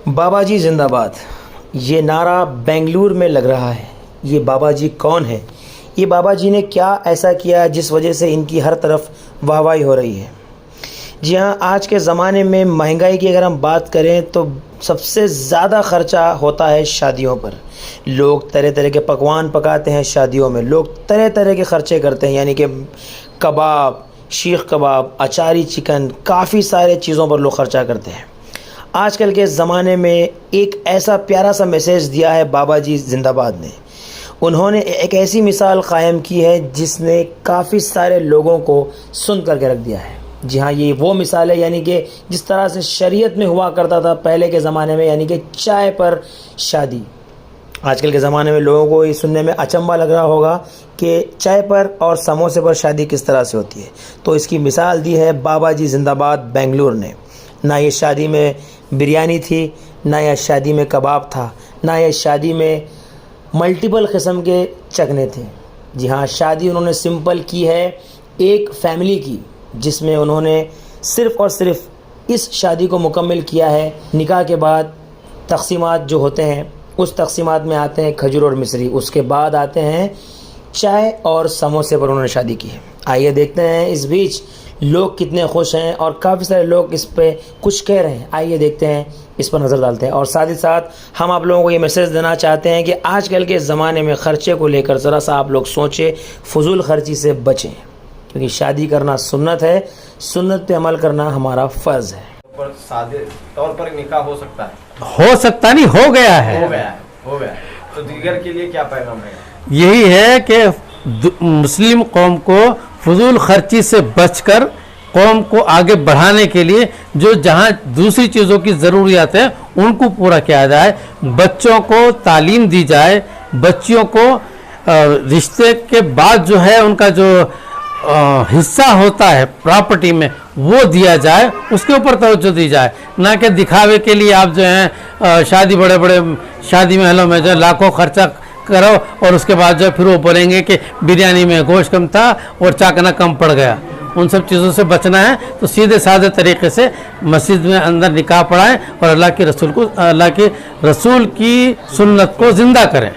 बाबा जी जिंदाबाद, ये नारा बेंगलुरु में लग रहा है। ये बाबा जी कौन है? ये बाबा जी ने क्या ऐसा किया जिस वजह से इनकी हर तरफ वाहवाही हो रही है? जी हाँ, आज के ज़माने में महंगाई की अगर हम बात करें तो सबसे ज़्यादा ख़र्चा होता है शादियों पर। लोग तरह तरह के पकवान पकाते हैं शादियों में, लोग तरह तरह के ख़र्चे करते हैं, यानी कि कबाब, शीख कबाब, अचारी चिकन, काफ़ी सारे चीज़ों पर लोग ख़र्चा करते हैं। आजकल के ज़माने में एक ऐसा प्यारा सा मैसेज दिया है बाबा जी ज़िंदाबाद ने। उन्होंने एक ऐसी मिसाल कायम की है जिसने काफ़ी सारे लोगों को सुन करके रख दिया है। जी हाँ, ये वो मिसाल है, यानी कि जिस तरह से शरीयत में हुआ करता था पहले के ज़माने में, यानी कि चाय पर शादी। आजकल के ज़माने में लोगों को ये सुनने में अचंभा लग रहा होगा कि चाय पर और समोसे पर शादी किस तरह से होती है। तो इसकी मिसाल दी है बाबा जी ज़िंदाबाद बेंगलुरु ने। ना ये शादी में बिरयानी थी, ना यह शादी में कबाब था, ना यह शादी में मल्टीपल किस्म के चखने थे। जी हाँ, शादी उन्होंने सिंपल की है एक फैमिली की, जिसमें उन्होंने सिर्फ़ और सिर्फ इस शादी को मुकम्मल किया है। निकाह के बाद तक़सीमात जो होते हैं, उस तक़सीमात में आते हैं खजूर और मिश्री, उसके बाद आते हैं चाय और समोसे पर उन्होंने शादी की है। आइए देखते हैं इस बीच लोग कितने खुश हैं और काफ़ी सारे लोग इस पे कुछ कह रहे हैं। आइए देखते हैं, इस पर नज़र डालते हैं। और साथ ही साथ हम आप लोगों को ये मैसेज देना चाहते हैं कि आजकल के ज़माने में ख़र्चे को लेकर ज़रा सा आप लोग सोचें, फजूल खर्ची से बचें, क्योंकि शादी करना सुन्नत है, सुन्नत पे अमल करना हमारा फ़र्ज़ है। पर सादे तौर पर निकाह हो सकता है? हो सकता नहीं, हो गया है। हो गया। तो दीगर के लिए क्या पैगाम है? यही है कि मुस्लिम कौम को फजूल खर्ची से बचकर कौम को आगे बढ़ाने के लिए जो जहाँ दूसरी चीज़ों की ज़रूरियात है उनको पूरा किया जाए। बच्चों को तालीम दी जाए, बच्चियों को रिश्ते के बाद जो है उनका जो हिस्सा होता है प्रॉपर्टी में वो दिया जाए, उसके ऊपर तवज्जो दी जाए। ना कि दिखावे के लिए आप जो हैं शादी बड़े बड़े शादी महलों में जो लाखों खर्चा करो और उसके बाद जो फिर वो बोलेंगे कि बिरयानी में गोश्त कम था और चाकना कम पड़ गया। उन सब चीज़ों से बचना है तो सीधे साधे तरीके से मस्जिद में अंदर निकाह पढ़ाएं और अल्लाह के रसूल की सुन्नत को ज़िंदा करें।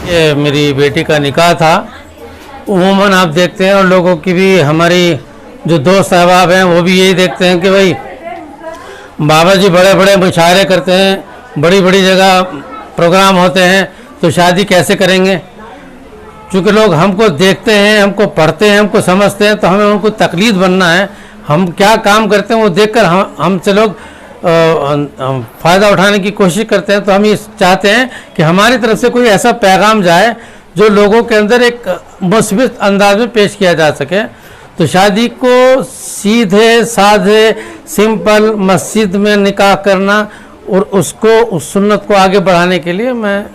ये मेरी बेटी का निकाह था। उमूमन आप देखते हैं और लोगों की भी, हमारी जो दोस्त अहबाब हैं वो भी यही देखते हैं कि भाई बाबा जी बड़े बड़े मुशायरे करते हैं, बड़ी बड़ी जगह प्रोग्राम होते हैं, तो शादी कैसे करेंगे? चूँकि लोग हमको देखते हैं, हमको पढ़ते हैं, हमको समझते हैं, तो हमें उनको तकलीद बनना है। हम क्या काम करते हैं वो देखकर हमसे लोग फ़ायदा उठाने की कोशिश करते हैं। तो हम ये चाहते हैं कि हमारी तरफ से कोई ऐसा पैगाम जाए जो लोगों के अंदर एक मुस्बित अंदाज में पेश किया जा सके। तो शादी को सीधे साधे सिंपल मस्जिद में निकाह करना और उसको उस सुन्नत को आगे बढ़ाने के लिए मैं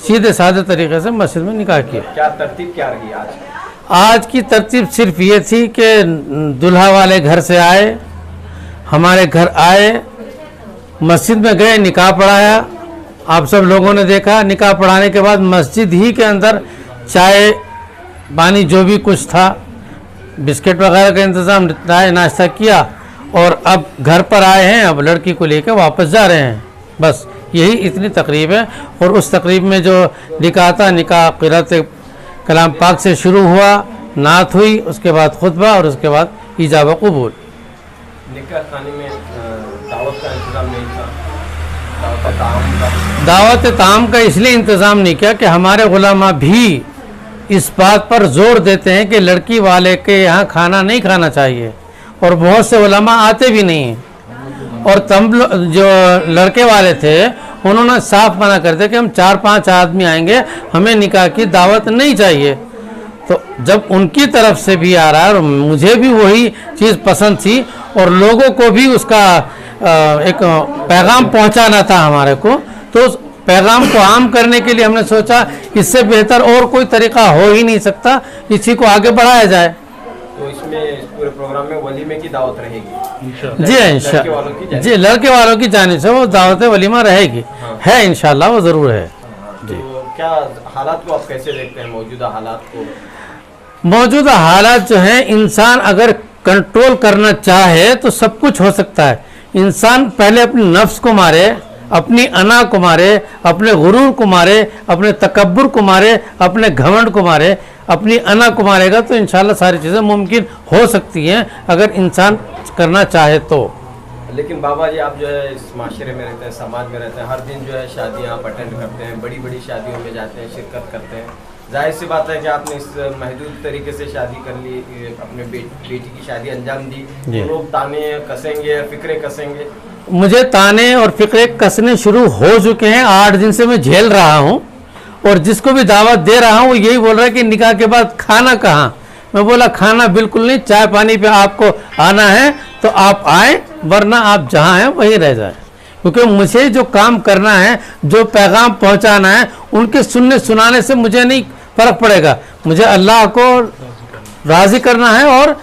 सीधे साधे तरीके से मस्जिद में निकाह किया। क्या तरतीब क्या रही आज? आज की तरतीब सिर्फ ये थी कि दुल्हा वाले घर से आए, हमारे घर आए, मस्जिद में गए, निकाह पढ़ाया। आप सब लोगों ने देखा, निकाह पढ़ाने के बाद मस्जिद ही के अंदर चाय पानी जो भी कुछ था, बिस्किट वगैरह का इंतज़ाम, चाय नाश्ता किया और अब घर पर आए हैं, अब लड़की को लेकर वापस जा रहे हैं। बस यही इतनी तकरीब है। और उस तकरीब में जो निकाह था, निकाह क़िरात कलाम पाक से शुरू हुआ, नात हुई, उसके बाद खुतबा और उसके बाद इजाबा कबूल। निकाह खाने में दावत का इंतज़ाम नहीं था? दावत ताम का इसलिए इंतज़ाम नहीं किया कि हमारे उलमा भी इस बात पर जोर देते हैं कि लड़की वाले के यहाँ खाना नहीं खाना चाहिए, और बहुत से उलमा आते भी नहीं हैं। और तम जो लड़के वाले थे उन्होंने साफ मना कर दिया कि हम 4-5 आदमी आएंगे, हमें निकाह की दावत नहीं चाहिए। तो जब उनकी तरफ से भी आ रहा है और मुझे भी वही चीज़ पसंद थी और लोगों को भी उसका एक पैगाम पहुंचाना था हमारे को, तो उस पैगाम को आम करने के लिए हमने सोचा इससे बेहतर और कोई तरीका हो ही नहीं सकता, इसी को आगे बढ़ाया जाए। तो इसमें पूरे प्रोग्राम में वलीमे की दावत रहेगी? जी इंशाल्लाह, जी लड़के वालों की जानिब से वो दावत वलीमा रहेगी। हाँ। है इंशाल्लाह, वो ज़रूर है। जी, तो क्या हालात को आप कैसे देखते हैं, मौजूदा हालात को? मौजूदा हालात जो हैं, इंसान अगर कंट्रोल करना चाहे तो सब कुछ हो सकता है। इंसान पहले अपने नफ्स को मारे, अपनी अना को मारे, अपने गुरूर को मारे, अपने तकब्बुर को मारे, अपने घमंड को मारे, अपनी अना को मारेगा तो इंशाल्लाह सारी चीज़ें मुमकिन हो सकती हैं अगर इंसान करना चाहे तो। लेकिन बाबा जी आप जो है इस माशरे में रहते हैं, समाज में रहते हैं, हर दिन जो है शादियाँ आप अटेंड करते हैं, बड़ी बड़ी शादियों में जाते हैं, शिरकत करते हैं। जाहिर सी बात है कि आपने इस महदूद तरीके से शादी कर ली, अपने बेटी की शादी अंजाम दी, तो लोग ताने कसेंगे, फिक्रे कसेंगे। मुझे ताने और फिक्रे कसने शुरू हो चुके हैं, 8 दिन से मैं झेल रहा हूँ। और जिसको भी दावत दे रहा हूँ वो यही बोल रहा है कि निकाह के बाद खाना कहाँ। मैं बोला खाना बिल्कुल नहीं, चाय पानी पे आपको आना है तो आप आए, वरना आप जहाँ हैं वहीं रह जाएं। क्योंकि मुझे जो काम करना है, जो पैगाम पहुँचाना है, उनके सुनने सुनाने से मुझे नहीं फ़र्क पड़ेगा। मुझे अल्लाह को राज़ी करना है और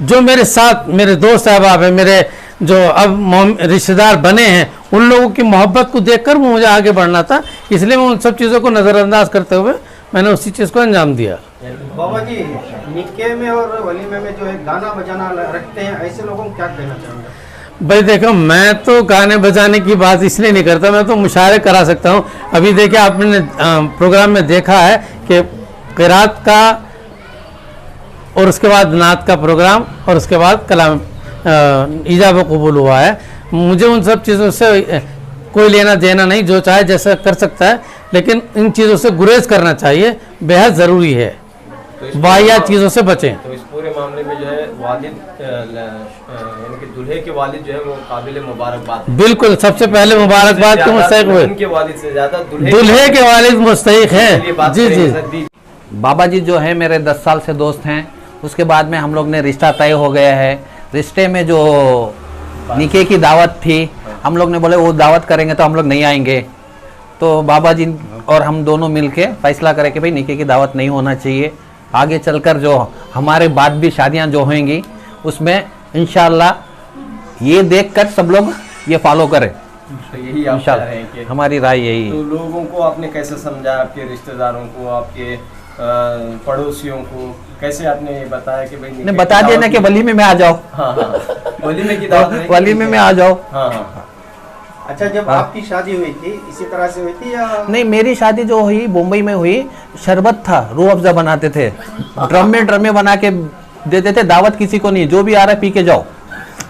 जो मेरे साथ मेरे दोस्त अहबाब हैं, मेरे जो अब रिश्तेदार बने हैं, उन लोगों की मोहब्बत को देखकर मुझे आगे बढ़ना था। इसलिए मैं उन सब चीज़ों को नज़रअंदाज करते हुए मैंने उसी चीज़ को अंजाम दिया। बाबा जी निकाह में और वलीमे में जो है गाना बजाना रखते हैं, ऐसे लोगों को क्या कहना चाहेंगे? भाई देखो, मैं तो गाने बजाने की बात इसलिए नहीं करता, मैं तो मुशायरे करा सकता हूँ। अभी देखिए आपने प्रोग्राम में देखा है कि क़िरात का और उसके बाद नात का प्रोग्राम और उसके बाद कलाम इजाब कबूल हुआ है। मुझे उन सब चीज़ों से कोई लेना देना नहीं, जो चाहे जैसा कर सकता है, लेकिन इन चीज़ों से गुरेज करना चाहिए, बेहद ज़रूरी है। तो वाहियात चीज़ों से बचें। तो इस पूरे मामले में जो है वालिद यानी कि दूल्हे के वालिद जो है वो काबिल मुबारकबाद। बिल्कुल, सबसे पहले मुबारकबाद के मुस्तहिक हुए, उनके वालिद से ज़्यादा दूल्हे के वालिद मुस्तहिक हैं। जी जी। बाबा जी जो है मेरे 10 साल से दोस्त हैं। उसके बाद में हम लोग ने रिश्ता तय हो गया है। रिश्ते में जो निकाह की दावत थी, हम लोग ने बोले वो दावत करेंगे तो हम लोग नहीं आएंगे। तो बाबा जी और हम दोनों मिलके फैसला करें कि भाई निकाह की दावत नहीं होना चाहिए। आगे चलकर जो हमारे बाद भी शादियां जो होंगी उसमें इंशाल्लाह ये देखकर सब लोग ये फॉलो करें। तो यही आप चाह रहे हैं कि हमारी राय यही है। तो लोगों को आपने कैसे समझाया, आपके रिश्तेदारों को, आपके पड़ोसियों को कैसे आपने बताया कि भाई ने बता दिया ना कि वलीमे में आ जाओ। हाँ हाँ, वलीमे की दावत वलीमे में आ जाओ। हाँ हाँ। अच्छा, जब आपकी शादी हुई थी इसी तरह से हुई थी या नहीं? मेरी शादी जो हुई मुंबई में हुई, शरबत था, रूह अफ़ज़ा बनाते थे, ड्रम में बना के देते थे। दावत किसी को नहीं, जो भी आ रहा है पी के जाओ।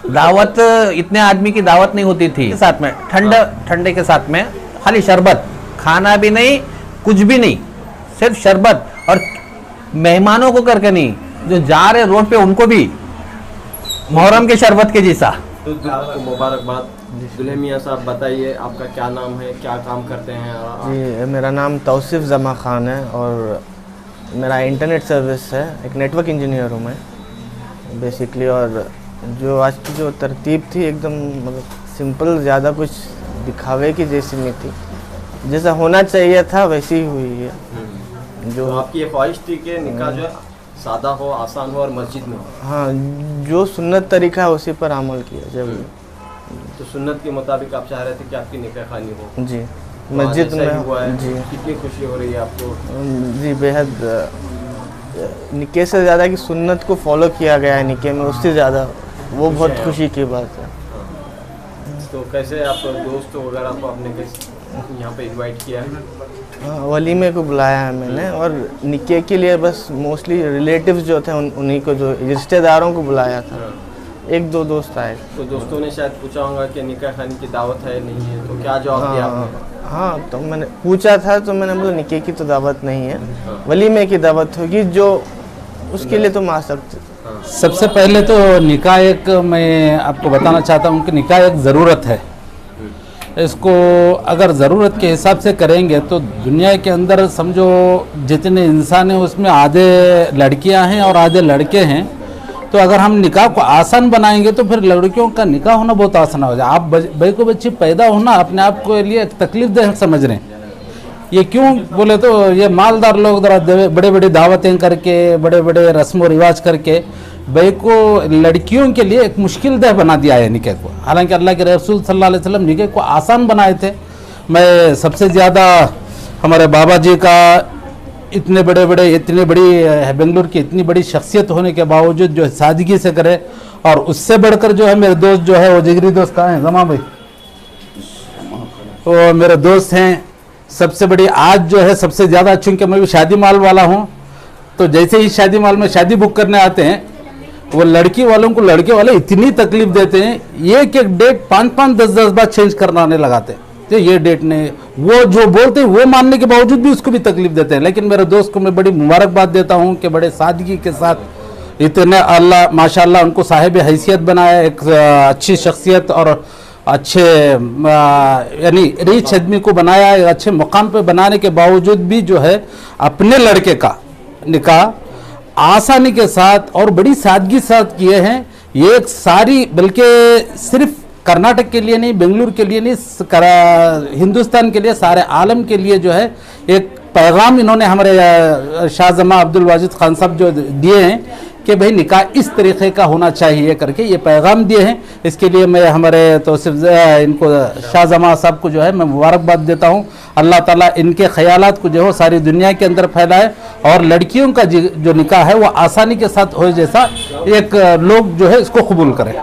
दावत इतने आदमी की दावत नहीं होती थी। साथ में ठंडे के साथ में खाली शरबत, खाना भी नहीं, कुछ भी नहीं, सिर्फ शरबत। और मेहमानों को करके नहीं, जो जा रहे रोड पे उनको भी मुहर्रम के शरबत के जैसा। तो आपको मुबारकबाद। दुल्हे मियाँ साहब बताइए, आपका क्या नाम है, क्या काम करते हैं? जी, मेरा नाम तौसीफ़ ज़मा ख़ान है और मेरा इंटरनेट सर्विस है। एक नेटवर्क इंजीनियर हूँ मैं बेसिकली। और जो आज की जो तरतीब थी एकदम मतलब सिंपल, ज़्यादा कुछ दिखावे की जैसी नहीं थी, जैसा होना चाहिए था वैसी ही हुई है। जो तो आपकी ये ख्वाहिश थी कि निकाह जो है सादा हो, आसान हो और मस्जिद में हो। हाँ, जो सुन्नत तरीका है उसी पर अमल किया जब। तो सुन्नत के मुताबिक आप चाह रहे थे कि आपकी निकाह खानी हो। जी, मस्जिद में हुआ है। जी। कितनी खुशी हो रही है आपको? जी, बेहद। निकाह से ज़्यादा कि सुन्नत को फॉलो किया गया है निकाह में, उससे ज़्यादा वो बहुत खुशी की बात है। तो कैसे आप दोस्त वगैरह को आपने यहाँ पे इनवाइट किया है? हाँ, वलीमे को बुलाया है मैंने। और निकाह के लिए बस मोस्टली रिलेटिव्स जो थे उन्हीं को, जो रिश्तेदारों को बुलाया था। 1-2 दोस्त आए। तो दोस्तों ने शायद पूछा होगा कि निकाह खाने की दावत है नहीं है, तो क्या जवाब दिया आपने? हाँ, तो मैंने पूछा था तो मैंने बोला निकाह की तो दावत नहीं है, वलीमे की दावत होगी, जो उसके लिए तुम आ सकते। सबसे पहले तो निकाह एक, मैं आपको बताना चाहता हूँ कि निकाह एक ज़रूरत है। इसको अगर ज़रूरत के हिसाब से करेंगे तो दुनिया के अंदर समझो जितने इंसान हैं उसमें आधे लड़कियां हैं और आधे लड़के हैं। तो अगर हम निकाह को आसान बनाएंगे तो फिर लड़कियों का निकाह होना बहुत आसान हो जाए। आप भाई को बच्ची पैदा होना अपने आप को लिए तकलीफ दे समझ रहे हैं। ये क्यों बोले तो ये मालदार लोग बड़े बड़े दावतें करके, बड़े बड़े रस्म व रिवाज करके भाई को लड़कियों के लिए एक मुश्किल दह बना दिया है निकाह को। हालांकि अल्लाह के रसूल सल्लल्लाहु अलैहि वसल्लम निकाह को आसान बनाए थे। मैं सबसे ज़्यादा हमारे बाबा जी का इतने बड़ी बेंगलुरु की इतनी बड़ी शख्सियत होने के बावजूद जो है सादगी से करे। और उससे बढ़कर जो है मेरे दोस्त जो है वो जिगरी दोस्त कहाँ हैं, जमा भाई, वो मेरे दोस्त हैं। सबसे बड़ी आज जो है सबसे ज़्यादा, चूंकि मैं भी शादी माल वाला हूँ, तो जैसे ही शादी माल में शादी बुक करने आते हैं, वो लड़की वालों को लड़के वाले इतनी तकलीफ देते हैं, एक एक डेट 5-5, 10-10 बार चेंज करवाने लगाते हैं। तो ये डेट नहीं, वो जो बोलते हैं वो मानने के बावजूद भी उसको भी तकलीफ देते हैं। लेकिन मेरे दोस्त को मैं बड़ी मुबारकबाद देता हूँ कि बड़े सादगी के साथ इतने, अल्लाह माशाल्लाह उनको साहिब हैसियत बनाया, एक अच्छी शख्सियत और अच्छे यानी रिच आदमी को बनाया, एक अच्छे मुकाम पे बनाने के बावजूद भी जो है अपने लड़के का निकाह आसानी के साथ और बड़ी सादगी के साथ किए हैं। ये एक सारी, बल्कि सिर्फ कर्नाटक के लिए नहीं, बेंगलुरु के लिए नहीं, हिंदुस्तान के लिए, सारे आलम के लिए जो है एक पैगाम इन्होंने हमारे शाहजमा अब्दुल वाजिद खान साहब जो दिए हैं कि भाई निकाह इस तरीके का होना चाहिए करके ये पैगाम दिए हैं। इसके लिए मैं हमारे तौसीफ इनको शाहजमा साहब को जो है मैं मुबारकबाद देता हूँ। अल्लाह ताला इनके ख्यालात को जो है सारी दुनिया के अंदर फैलाए और लड़कियों का जो निकाह है वो आसानी के साथ हो, जैसा एक लोग जो है इसको कबूल करें।